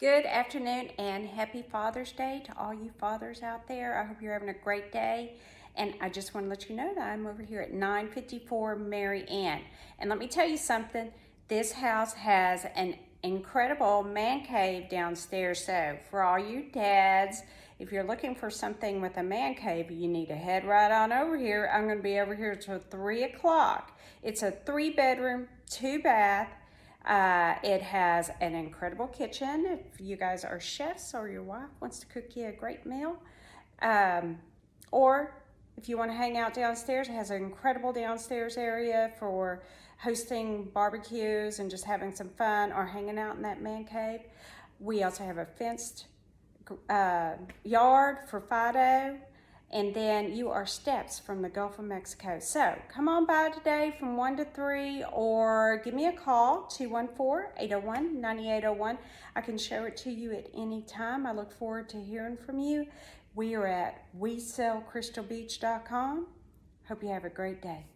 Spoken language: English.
Good afternoon and happy Father's Day to all you fathers out there. I hope you're having a great day. And I just want to let you know that I'm over here at 954 Mary Ann. And let me tell you something, this house has an incredible man cave downstairs. So for all you dads, if you're looking for something with a man cave, you need to head right on over here. I'm going to be over here till 3 o'clock. It's a 3-bedroom, 2-bath. It has an incredible kitchen if you guys are chefs or your wife wants to cook you a great meal. Or if you want to hang out downstairs, it has an incredible downstairs area for hosting barbecues and just having some fun or hanging out in that man cave. We also have a fenced yard for Fido. And then you are steps from the Gulf of Mexico. So come on by today from 1 to 3 or give me a call, 214-801-9801. I can show it to you at any time. I look forward to hearing from you. We are at WeSellCrystalBeach.com. Hope you have a great day.